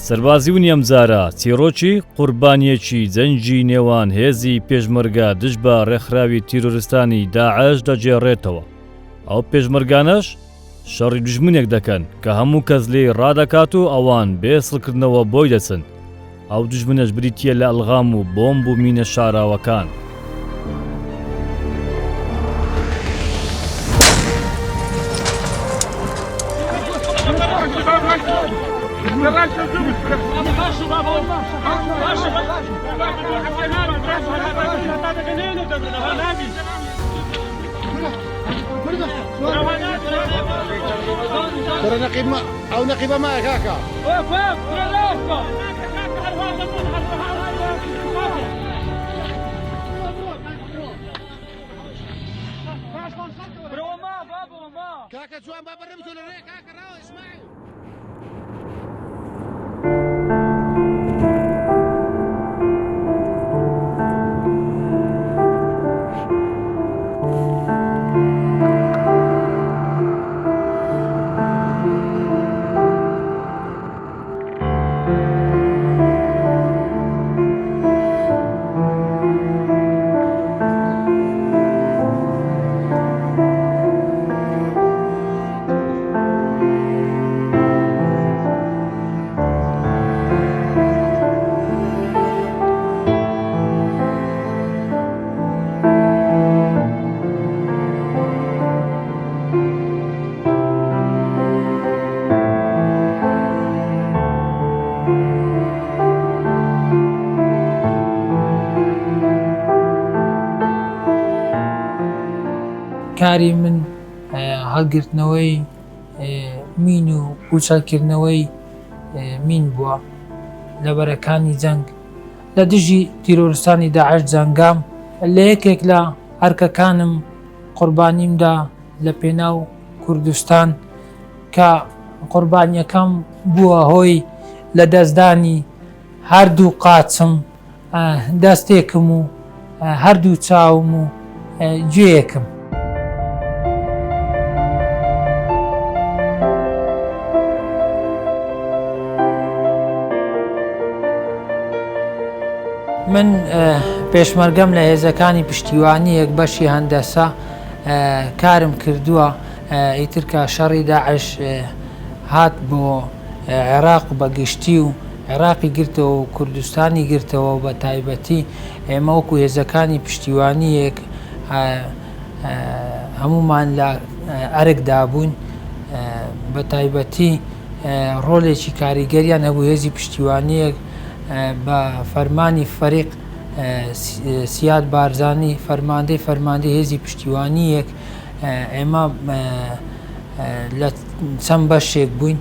سەربازی و نیەمزارە چیرۆکی قوربانیەکی جەنگی نێوان هێزی پێشمەرگە دژ بە ڕێکخراوی تیرۆریستانی داعش دەجێڕێتەوە. ئەو پێشمەرگانەش شەڕی دژمنێک دەکەن کە هەموو کەس لێ ڕادەکات و ئەوان بێسڵکردنەوە بۆی دەچن. ئەو دژمنەش بریتیە لە ئەلغام و بۆمب و مینە شاراوەکان. ترى نقيب ما او نقيبه معك هكا كاكا جوان بابا رمتوا للريك هكا راو اسمعوا کاری من هەڵگرتنەوەی مین و پوچەکردنەوەی مین بووە لە بەرەکانی جەنگ لە دژی تیرۆریستانی داعش جەنگام لە یەکێک لە ئەرکەکانم قوربانیمدا لە پێناو کوردستان کە قوربانیەکەم بووە هۆی لە دەستدانی هەردوو قاچم دەستێکم و هەردوو چاوم و گوێیەکم. من پێشمەرگەم لە هێزەکانی پشتیوانی یەک بەشی هەندەسا کارم کردووە ئیتر کە شەڕی داعش هات بۆ عێراق بەگشتی و عێراقی گرتەوە و کوردستانی گرتەوە و بە تایبەتی ئێمە وەکو هێزەکانی پشتیوانیەک هەمومان لە ئەرکدا بوون بە تایبەتی ڕۆلێکی کاریگەریان هەبوو هێزی پشتیوانیەک بە فەرمانی فەریق سیاد بارزانی فەرماندەی هێزی پشتیوانیەک ئێمە لە چەند بەشێک بووین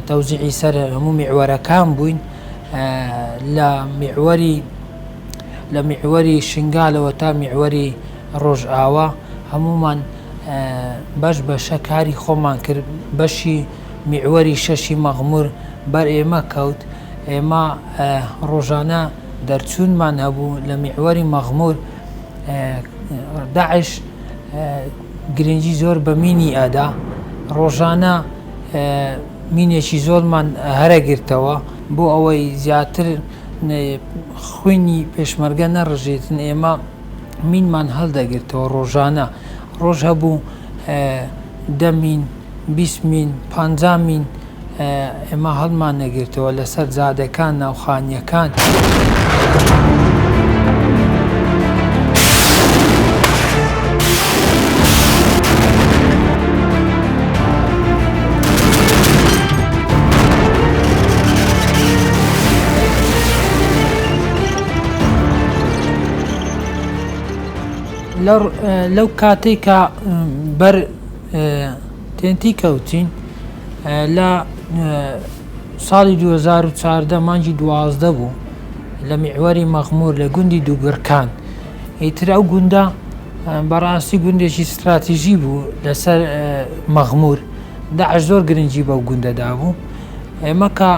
تەوزیعی سەر هەموو میعوەرەکان بووین لە میعوەری شنگالەوە تا میعوەری ڕۆژئاوا هەمومان بەش بەشە کاری خۆمان کرد. بەشی میعوەری شەشی مەغمور بەر ئێمە کەوت. ئێمە ڕۆژانە دەرچوونمان هەبوو لە میعوەری مەغمور داعش گرنگی زۆر بە مینی ئەدا ڕۆژانە مینێکی زۆرمان هەرەگرتەوە بۆ ئەوەی زیاتر خوێنی پێشمەرگە نەڕژێتن ئێمە مینمان هەڵدەگرتەوە ڕۆژانە ڕۆژ هەبوو 10 مین 20 مین 50 مین ئێمە هەڵمان نەگرتەوە لەسەر جادەکان ناوخانیەکان. لەو کاتێک کە بەر تێنتی کەوتین لە ساڵی 2014 مانگی 12 بوو لە میعوەری مەغمور لە گوندی دووگڕکان. ئیتر ئەو گوندە بەڕاستی گوندێکی استراتیژی بوو لەسەر مەغمور. داعش زۆر گرنگی بەو گوندەدا بوو. ئێمە کە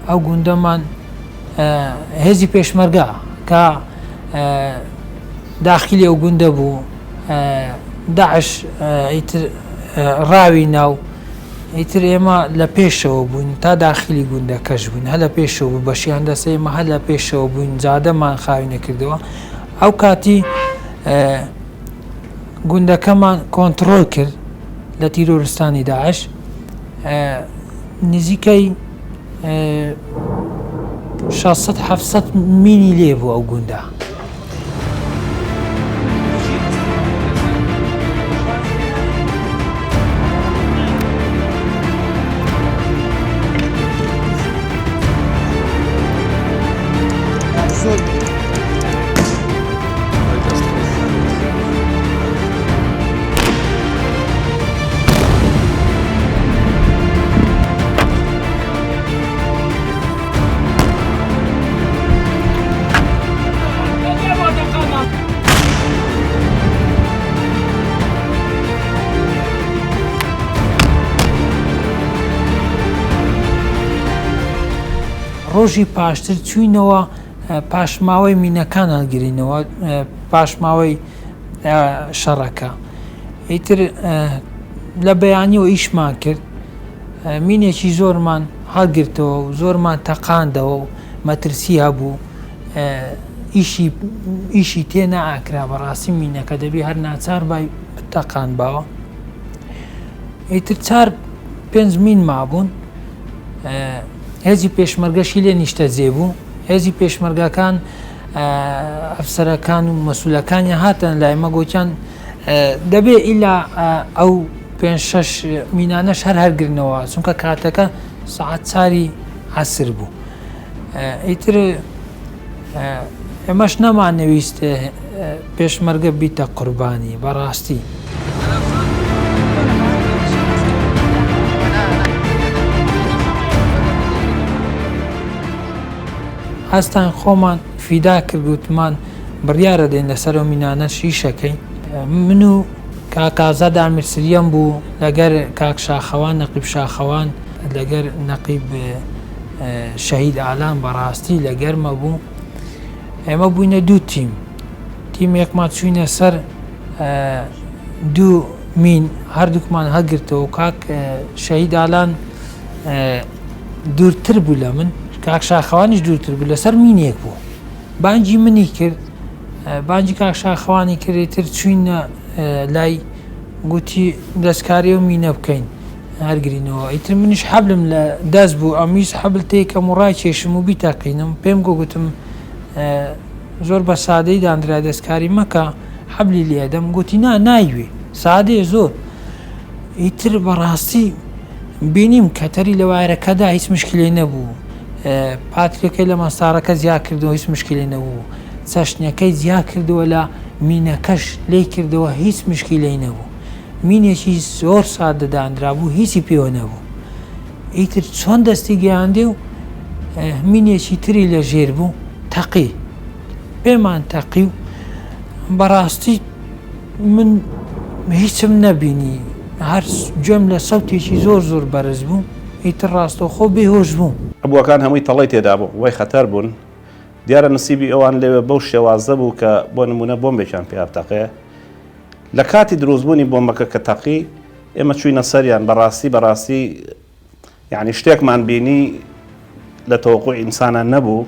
ئەو گوندەمان هێزی پێشمەرگە کە داخلی ئەو گوندە بوو داعش ئیتر ڕاوی ناو ئیتر ئێمە لە پێشەوە بووین تا داخلی گوندەکەش بووین هە لە پێشەوە بەشی هەندەسە ئێمە هە لە پێشەوە بووین جادەمان خاوی نەکردەوە ئەو کاتی گوندەکەمان کۆنتڕۆل کرد لە تیرۆریستانی داعش نزیکەی 600-700 مینی لێ بوو ئەو گوندە. ڕۆژی پاشتر چوینەوە پاشماوەی مینەکان هەڵگرینەوە پاشماوەی شەڕەکە ئیتر لە بەیانیەوە ئیشمان کرد مینێکی زۆرمان هەڵگرتەوە و زۆرمان تەقاندەوە و مەترسی هەبوو ئیشی تێ نائکرا بەڕاستی مینەکە دەبی هەر ناچار بای تەقان باوە ئیتر 4-5 مین مابوون هێزی پێشمەرگەشی لێ نیشتە جێبوو هێزی پێشمەرگەکان ئەفسەرەکان و مەسوولەکانی هاتن لای ئێمە گوتیان دەبێ ئیلا ئەو 5-6 مینانەش هەرگرنەوە چونکە کاتەکە سەعات 4 عەسر بوو ئیتر ئێمەش نەمان نەویست پێشمەرگە بیتە قوربانی بەڕاستی هەستان خۆمان فیدا کرد گوتمان بڕیارە دێن لەسەر و مینانە شیشەکەی من و کاکازاد ئامیرسریەم بوو لەگەر کاک شاخەوان نەقیب شاخەوان لەگەر نەقیب شەهید ئالان بەڕاستی لەگەرمە بوو ئێمە بووینە دوو تیمێکمان چوینە سەر 2 مین هەردووکمان هەگرتەوە کاک شەهید ئالان دوورتر بوو لە من کاک شاخەوانیش دوورتر بوو لەسەر مینێک بوو بانگی منی کرد بانگی کاک شاخەوانی کردێتتر چوینە لای گوتی دەستکاری و مینە بکەین هەرگرینەوە ئیتر منیش حەبلم لە دەست بوو ئەمیش حەبل تێکەم و ڕای کێشم و بیتەقینم پێم گوتم زۆر بە سادەی دانرا دەستکاری مەکە حەبلی لێدەم گوتی نایوێ سادەیە زۆر ئیتر بەڕاستی بینیم کەتەری لە وایرەکەدا هیچ مشکلێ نەبوو پاترەکەی لە مەستارەکە زیاد کردەوە هیچ مشکلێ نەبوو چەشنەکەی زیاد کردەوە لە مینەکەش لێ کردەوە هیچ مشکلەی نەبوو مینێکی زۆر سادە دانرا بوو هیچی پێوە نەبوو ئیتر چۆن دەستی گەیاندێ و مینێکی تری لە ژێر بوو تەقی پێمان تەقی و بەڕاستی من هیچم نەبینی هەر گوێم لە سەوتێکی زۆر بەرز بوو ئیتر ڕاستەوخۆ بێهۆش بوو ئەبووەکان هەمووی تەڵی تێدا بوو وای خەتەر بوون دیارە نسیبی ئەوان لێوێ بەو شێوازە بوو کە بۆ نمونە بۆمبێکیان پێ تەقەیە لە کاتی دروستبوونی بۆمبەکە کە تەقی ئێمە چووینە سەریان بەڕاستی یعنی شتێکمان بینی لە تەوەقوعی ئینسانان نەبوو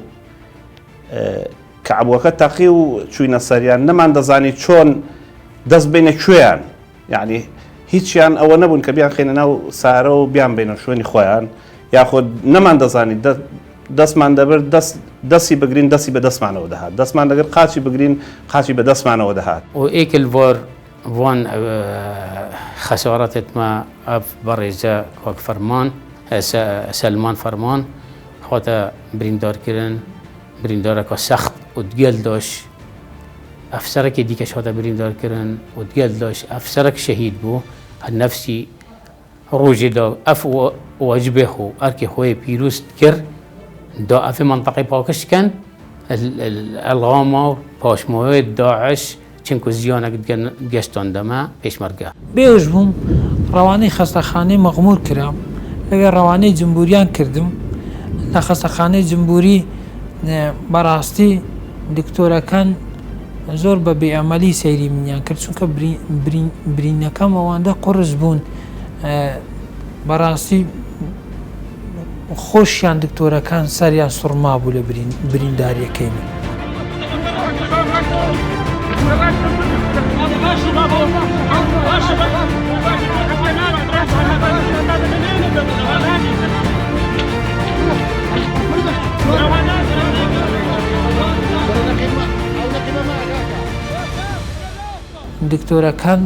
کە ئەبووەکە تەقی و چووینە سەریان نەمان دەزانی چۆن دەست بینە کوێیان یعنی هیچیان ئەوە نەبوون کە بیان خێنە ناو سارە و بیان بینە شوێنی خۆیان یاخود نەمان دەزانی دەستمان دەبێت دەستی بگرین دەستی بە دەستمانەوە دەهات دەستمان دەگەر قاچی بگرین قاچی بە دەستمانەوە دەهات وإيكل فور فون خسارات ما أف بريزة وك فرمان سلمان فرمان خاطر بريندار كرن بريندارك سخت وتقل داش أفسرك ديكش هذا بريندار كرن وتقل داش أفسرك شهيد بو النفسي روجي دا أف واجبه أركي خوي بيروس كر دا أف منطقة باكش كان الغامة باشموه داعش چنکو زیانک گشتان دما پێشمەرگە بێژ بووم ڕەوانەی خەستەخانەی مەغمور کرام لەگەر ڕەوانەی جمبوریان کردم لە خەستەخانەی جمبوری بەڕاستی دکتۆرەکان زۆر بە بێئەمەلی سەیری منیان کرد چونکە برینەکەم ئەوەندە قورس بوون بەڕاستی خۆشیان دکتۆرەکان سەریان سوڕما بوو لە برینداریەکەی من. دکتۆرەکان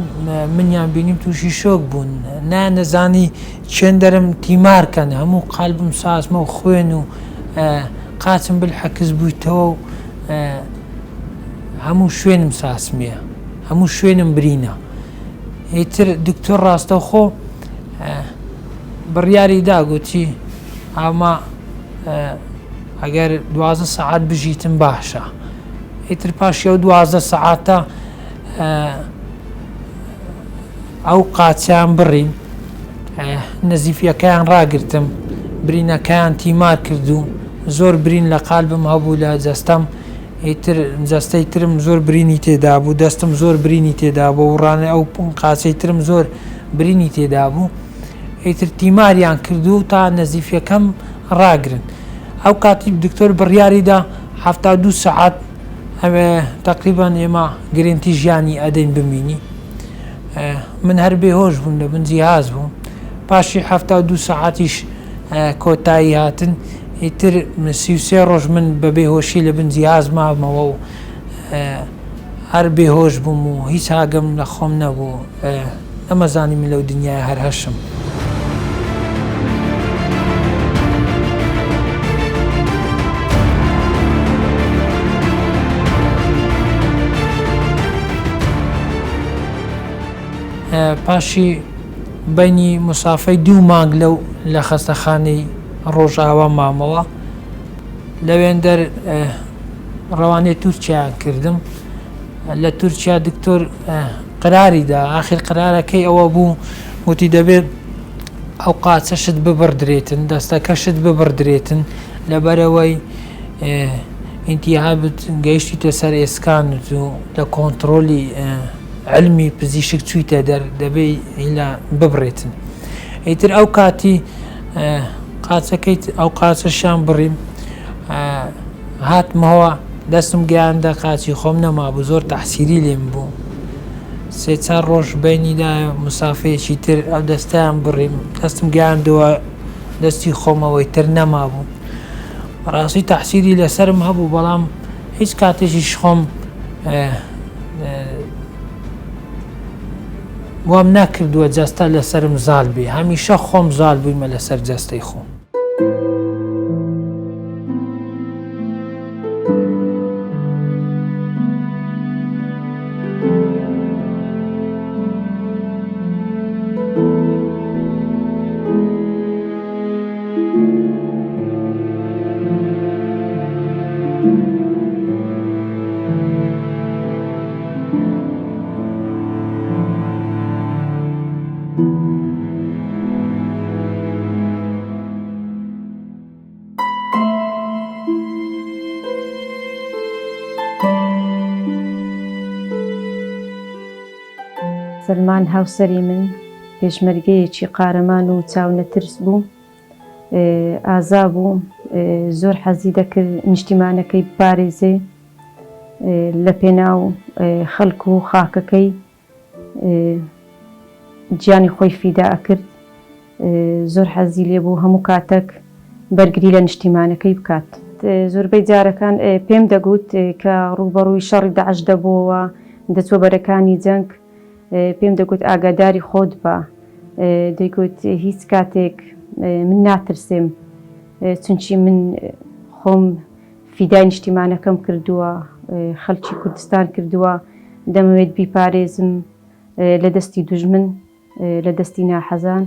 منیان بینیم تووشی شۆک بوون، نەزانی چێن دەرم تیمارکەن، هەموو قالبم ساسمە و خوێن و قاچم بالحەکس بوویتەوە و هەموو شوێنم ساسمیە، هەموو شوێنم برینە. ئیتر دکتۆر ڕاستەوخۆ بڕیاری داگوتی ئاما ئەگەر 12 سەعات بژیتم باشە. ئیتر پاشی ئەو 12 سەعاتە ئەو قاچیان بڕین، نەزیفیەکەیان ڕاگرتم، برینەکەیان تیمار کردو، زۆر برین لە قالبم هەبوو لە جەستەم، ئیتر جەستەی ترم زۆر برینی تێدا بوو، دەستم زۆر برینی تێدا بوو و ڕانە ئەو قاچەی ترم زۆر برینی تێدا بوو. ئیتر تیماریان کردو تا نەزیفیەکەم ڕاگرن. ئەو کاتی دکتۆر بڕیاریدا 72 سەعات تقریبان ئێمە گرنتی ژیانی ئەدەین بمینی. من هەر بێهۆش بووم لە بن جیهاز بووم، پاشی 72 سەعاتیش کۆتایی هاتن، ئیتر 33 ڕۆژ من بە بێهۆشی لە بن جیهاز مامەوە و هەر بێهۆش بووم و هیچ هاگەم لە خۆم نەبوو، نەمەزانی من لەو دنیای هەر هەشم. پاشی بینی مسافەی 2 مانگ لەو لە خەستەخانەی ڕۆژاوا مامەوە، لەوێندەر ڕەوانەی تورکیایان کردم. لە تورکیا دکتۆر قراریدا، ئاخر قرارەکەی ئەوە بوو وتی دەبێت ئەو قاچەشت ببڕدرێتن، دەستەکەشت ببڕدرێتن لەبەرەوەی ئینتیهابت گەیشتیتە سەر ئێسکانت و لە کۆنتڕۆلی علمی پزیشک چوویتە دەبێ هیلا ببڕێتن. ئیتر ئەو کاتی قاچەکەی ئەو قاچەشیان بڕیم، هاتمەوە دەستم گەیاندە قاچی خۆم نەمابوو، زۆر تەحسیری لێم بوو. 3-4 ڕۆژ بینیدا مسافەیەکی تر ئەو دەستیان بڕیم، دەستم گەیاندەوە دەستی خۆمەوەی تر نەمابوو. ڕاستی تەحسیری لەسرم هەبوو، بەڵام هیچ کاتێکیش خۆم وام ناکردووە جەستە لەسرم زال بێ، هەمیشە خۆم زال بوویمە لەسەر جەستەی خۆم. سلمان هاوسەری من پێشمەرگەیەکی قارەمان و چاونەترس بوو، ئازا بوو، زۆر حەزی دەکرد نیشتیمانەکەی بپارێزێ لە پێناو خەڵک و خاکەکەی، گیانی خۆی فیدا ئەکرد، زۆر حەزی لێ بوو هەموو کاتێک بەرگری لە نیشتیمانەکەی بکات. زۆربەی جارەکان پێم دەگوت کە ڕووبەڕووی شەڕی داعش دەبووەوە، دەچوە بەرەکانی جەنگ، پێم دەگوت ئاگاداری خۆت بە، دەیگوت هیچ کاتێک من ناترسێم، چونکی من خۆم فیدای نیشتیمانەکەم کردووە، خەڵکی کوردستان کردووە، دەمەوێت بیپارێزم لە دەستی دوژمن، لە دەستی ناحەزان،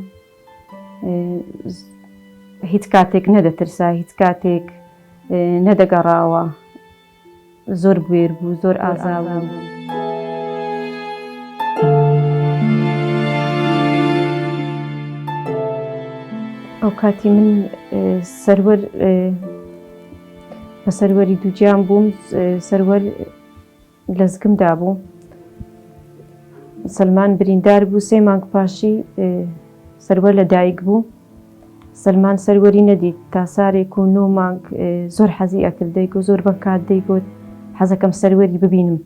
هیچ کاتێک نەدەترسا، هیچ کاتێک نەدەگەڕاوە، زۆر بوێر بوو، زۆر ئازا بوو. ئەو کاتی من سەروەر بە سەروەری دووجیان بووم، سەروەر لەزگمدا بوو، سلمان بریندار بوو، 3 مانگ پاشی سەروەر لە دایک بوو سلمان سەروەری نەدیت تا سارێک و 9 مانگ زۆر حەزی ئەکردەیک و زۆر بەکات دەیگوت حەزەکەم سەروەری ببینم.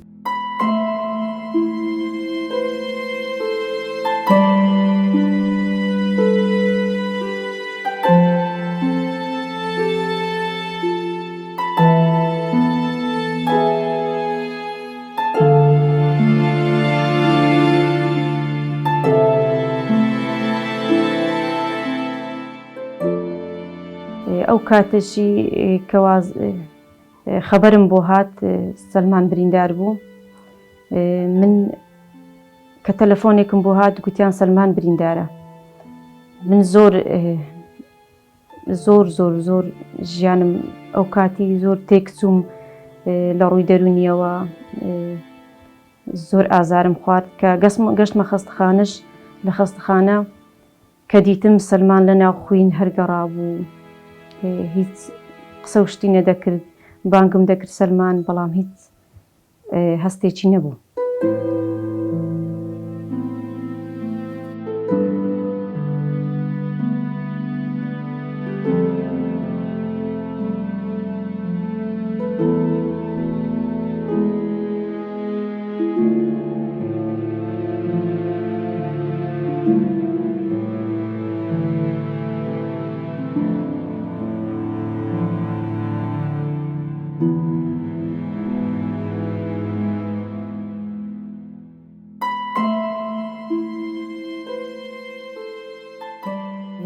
ئەو کاتەشی کەواز خەبەرم بۆ هات سەلمان بریندار بوو من کە تەلەفۆنێکم بۆ هات گوتیان سەلمان بریندارە من زۆر زۆر زۆر زۆر ژیانم ئەو کاتی زۆر تێکچووم لە ڕووی دەرونیەوە زۆر ئازارم خوارد کە گەشتمە خەستەخانەش لە خەستەخانە کە دیتم سەلمان لە ناو خوین هەرگەڕا بوو هیچ قسە و شتی نەدەکرد بانگم دەکرد سەلمان بەڵام هیچ هەستێکی نەبوو.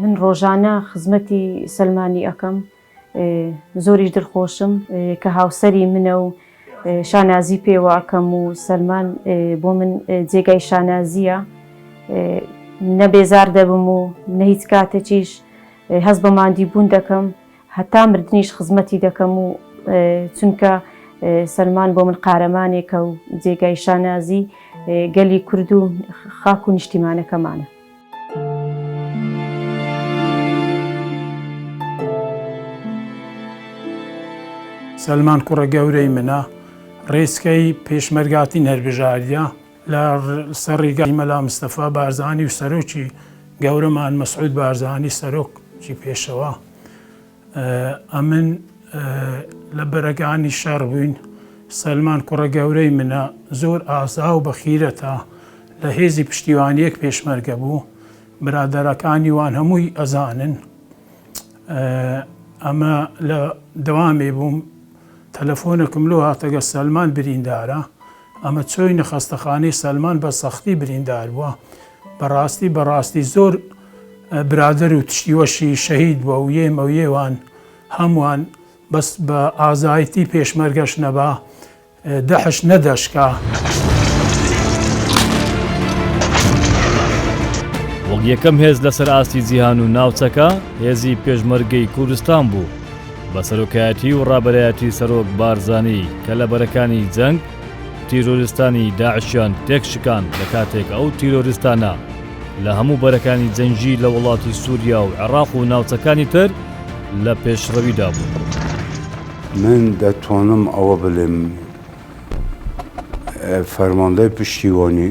من ڕۆژانە خزمەتی سەلمانی ئەەکەم زۆریش دڵخۆشم کە هاوسەری منە و شانازی پێوە ئەەکەم و سەلمان بۆ من جێگای شانازیە نەبێزار دەبم و نە هیچ کاتێکیش هەست بە ماندی بوون دەکەم هەتا مردنیش خزمەتی دەکەم و چونکە سەلمان بۆ من قارەمانێکە و جێگای شانازی گەلی کورد و خاک و نیشتیمانەکەمانە. سەلمان کوڕە گەورەی منە ڕێسکەی پێشمەرگاتی هەربژاریە لە سەر ڕێگای مەلا مستەفا بارزانی و سەرۆکی گەورەمان مەسعود بارزانی سەرۆکی پێشەوە ئەمن لە بەرەگانی شەڕ بووین. سەلمان کوڕە گەورەی منە زۆر ئاسا و بەخیرەتە لە هێزی پشتیوانیەک پێشمەرگە بوو برادەرەکانی وان هەمووی ئەزانن ئەمە لە دەوامێ بووم تەلەفۆنێکم لۆ هاتەگە سەلمان بریندارە ئەمە چۆینە خەستەخانەی سەلمان بە سەختی بریندار بووە بەڕاستی زۆر برادر و تشتیوەشی شەهید بووە و ئێمە و ئێوان هەمووان بەس بە ئازایەتی پێشمەرگەش نەبا دەحش نەدەشکا. وەک یەکەم هێز لەسەر ئاستی جیهان و ناوچەکە هێزی پێشمەرگەی کوردستان بوو بە سەرۆکایەتی و ڕابەرایەتی سەرۆک بارزانی کە لە بەرەکانی جەنگ تیرۆریستانی داعشیان تێکشکان لە کاتێک ئەو تیرۆریستانە لە هەموو بەرەکانی جەنگی لە وڵاتی سووریا و عێراق و ناوچەکانی تر لە پێشڕەویدا بوو. من دەتوانم ئەوە بڵێم فەرماندەی پشتیوانی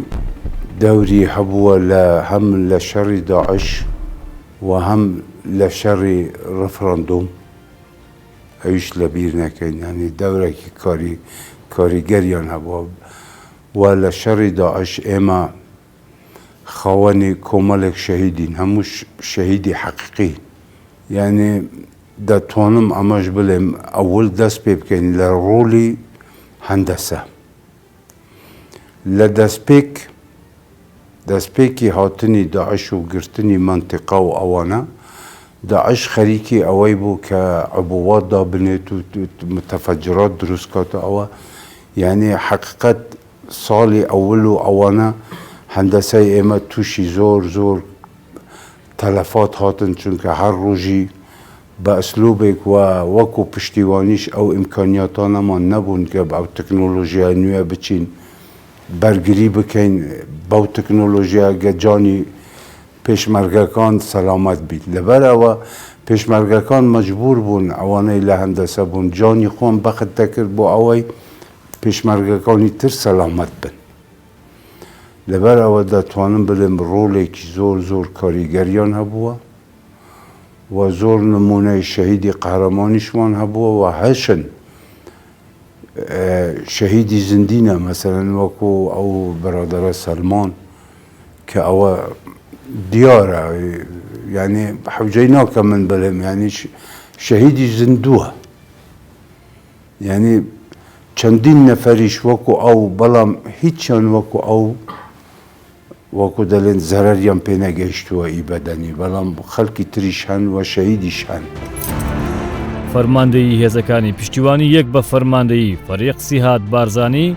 دەوری هەبووە لە هەم لە شەڕی داعش و هەم لە شەڕی ڕەفرەندۆم ئەویش لە بیر نەکەین ینی دەورێکی کاریگەریان هەبووە و لە شەڕی داعش ئێمە خاوەنی کۆمەڵێک شەهیدین هەموو شەهیدی حەقیقی یعنی دەتوانم ئەمەش بڵێم ئەوەل دەست پێ بکەین لە ڕۆڵی هەندەسە لە دەستپێکی هاتنی داعش و گرتنی منتیقا و ئەوانە داعش خەریکی ئەوەی بوو کە عبوات دابنێت و متەفەجرات دروستکاتە ئەوە یعنی حقیقەت ساڵی ئەوەل و ئەوانە هەندەسەی ئێمە تووشی زۆر تەلەفات هاتن چونکە هەر ڕۆژی بە ئەسلوبێک و وەکو پشتیوانیش ئەو ئیمکانیاتانەمان نەبوون کە ئەو تەکنۆلۆژیای نوێ بچین بەرگری بکەین بەو تەکنۆلۆژیا گەجانی پێشمەرگەکان سەلامەت بیت لەبەرەوە پێشمەرگەکان مەجبور بوون ئەوانەی لە هەندەسە بوون جانی خۆم بەخت دەکرد بۆ ئەوەی پێشمەرگەکانی تر سەلامەت بن لەبەر ئەوە دەتوانم بڵێم ڕۆڵێکی زۆر کاریگەریان هەبووە و زۆر نمونەی شەهیدی قەهرەمانیشمان هەبووە و هەشن شەهیدی زیندینە مەسەلەن وەکو ئەو بەرادەرە سەلمان کە ئەوە دیارە یعنی حەوجەی ناکەم من بڵێم یعنی شەهیدی زیندووە یعنی چەندین نەفەریش وەکو ئەو بەڵام هیچیان وەکو ئەو وەکو دەڵێن زەرەریان پێ نەگەیشتووە ئیبەدەنی بەڵام خەڵکی تریش هەن و شەهیدیش هەن. فەرماندەیی هێزەکانی پشتیوانی یەک بە فەرماندەیی فەریق سیهات بارزانی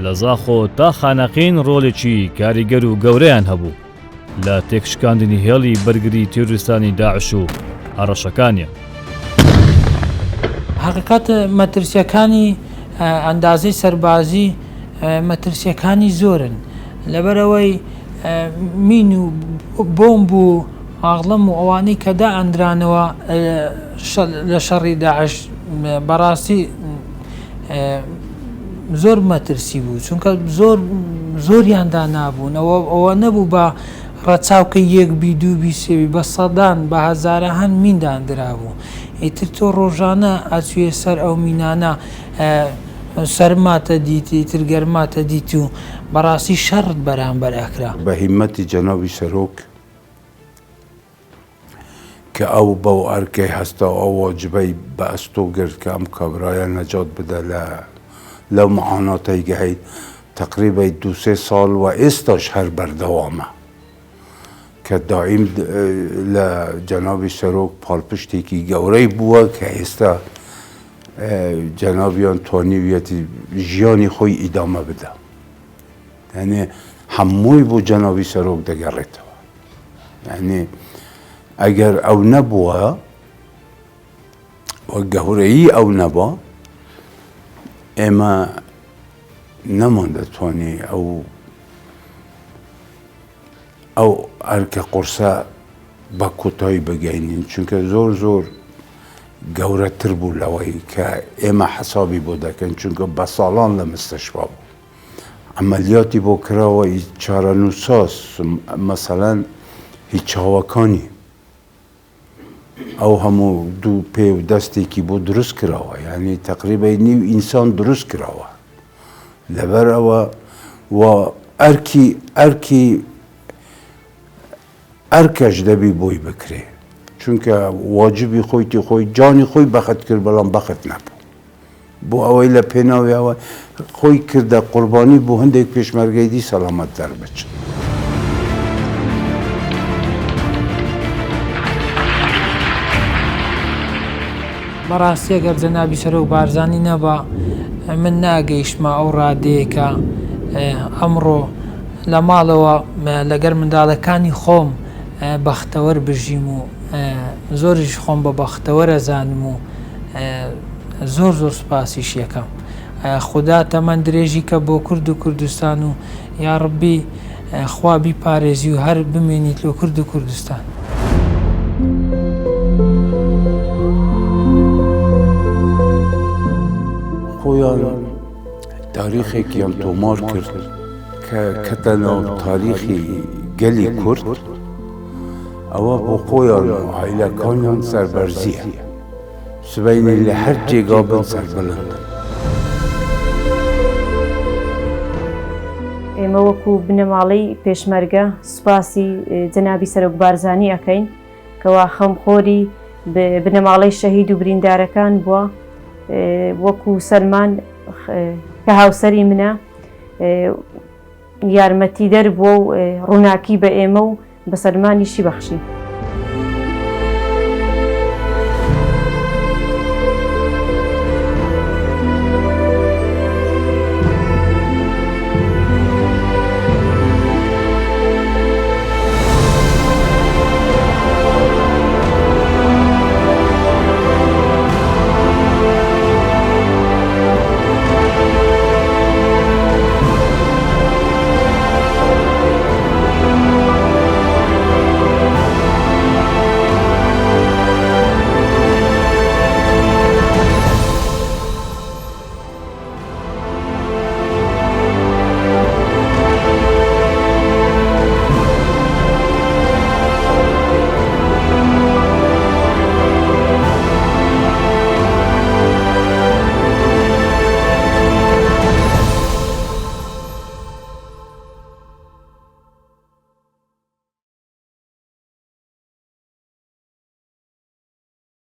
لە زاخۆ تا خانەقین ڕۆڵێکی کاریگەر و گەورەیان هەبوو لە تێکشکاندنی هێڵی بەرگری تێروریستانی داعش و هەڕەشەکانیان. حقیقەت مەترسیەکانی ئەندازەی سەربازی مەترسیەکانی زۆرن لەبەرەوەی مین و بۆمب و ئاغڵەم و ئەوانەی کە دائەندرانەوە لە شەڕی داعش بەڕاستی زۆر مەترسی بوو چونکە زۆریاندا نابوون ئەوە نەبوو بە ڕەچاوکە یەک بی دوو بی سێوی بە سەدان بە هەزارە هەن مینداندرا بوو ئیتر تۆ ڕۆژانە ئەچوێ سەر ئەو مینانە سەرماتە دیتی ئیتر گەرماتە دیت و بەڕاستی شەڕت بەرامبەر ئەکرا بە هیمەتی جەنابی سەرۆک کە ئەو بەو ئەرکەی هەستا ئەو واجبەی بە ئەستۆ گرت کە ئەم کابرایە نەجات بدە لەو معاناتەی گەهەیت تقریبەی 2-3 ساڵ و ئێستاش هەر بەردەوامە کە دائیم لە جەنابی سەرۆک پاڵپشتێکی گەورەی بووە کە ئێستا جەنابیان توانیویەتی ژیانی خۆی ئیدامە بدە یعنی هەمووی بۆ جەنابی سەرۆک دەگەڕێتەوە یعنی ئەگەر ئەو نەبووە و گەورەیی ئەو نەبە ئێمە نەمان دەتوانی ئەو ئەرکە قورسە بە کۆتایی بگەینین چونکە زۆر گەورەتر بوو لەوەی کە ئێمە حەسابی بۆ دەکەن چونکە بە ساڵان لە مستەشفا بوو عملیاتی بۆ کراوە چارەنووساس مەسەلەن هیچ چاوەکانی ئەو هەموو دوو پێ و دەستێکی بۆ دروست کراوە یعنی تقریبەی نیو ئینسان دروست کراوە لەبەر ئەوە و ئەرکەش دەبی بۆی بکرێ چونکە واجبی خۆی جانی خۆی بەخت کرد بەڵام بەخت نەبوو بۆ ئەوەی لە پێناویەوە خۆی کردە قوربانی بۆ هەندێک پێشمەرگەیدی سەلامەت دەربچن. بەڕاستی ئەگەر جەنابی سەرۆک بارزانی نەبا من ناگەیشتمە ئەو ڕادەیەکە ئەمڕۆ لە ماڵەوە لەگەر منداڵەکانی خۆم بەختەوەر بژیم و زۆریش خۆم بە بەختەوەرە زانم و زۆر سوپاسیش یەکەم خوددا تەمەند درێژی کە بۆ کورد و کوردستان و یا ڕەبی خوا بیپارێزی و هەر بمێنیت لۆ کورد و کوردستان. خۆیان تاریخێکیان تۆمار کرد کە کەتەناو تاریخی گەلی کورد ئەوە بۆ خۆیان عائیلەکانیان سەربەرزیە سبەینی لە هەر جێگا بن سەربەلند. ئێمە وەکو بنەماڵەی پێشمەرگە سوپاسی جەنابی سەرۆک بارزانی ئەکەین کەوا خەمخۆری بنەماڵەی شەهید و بریندارەکان بووە وەکو سەلمان کە هاوسەری منە یارمەتی دەر بووە و ڕووناکی بە ئێمە و بە سەلمانیشی بەخشی.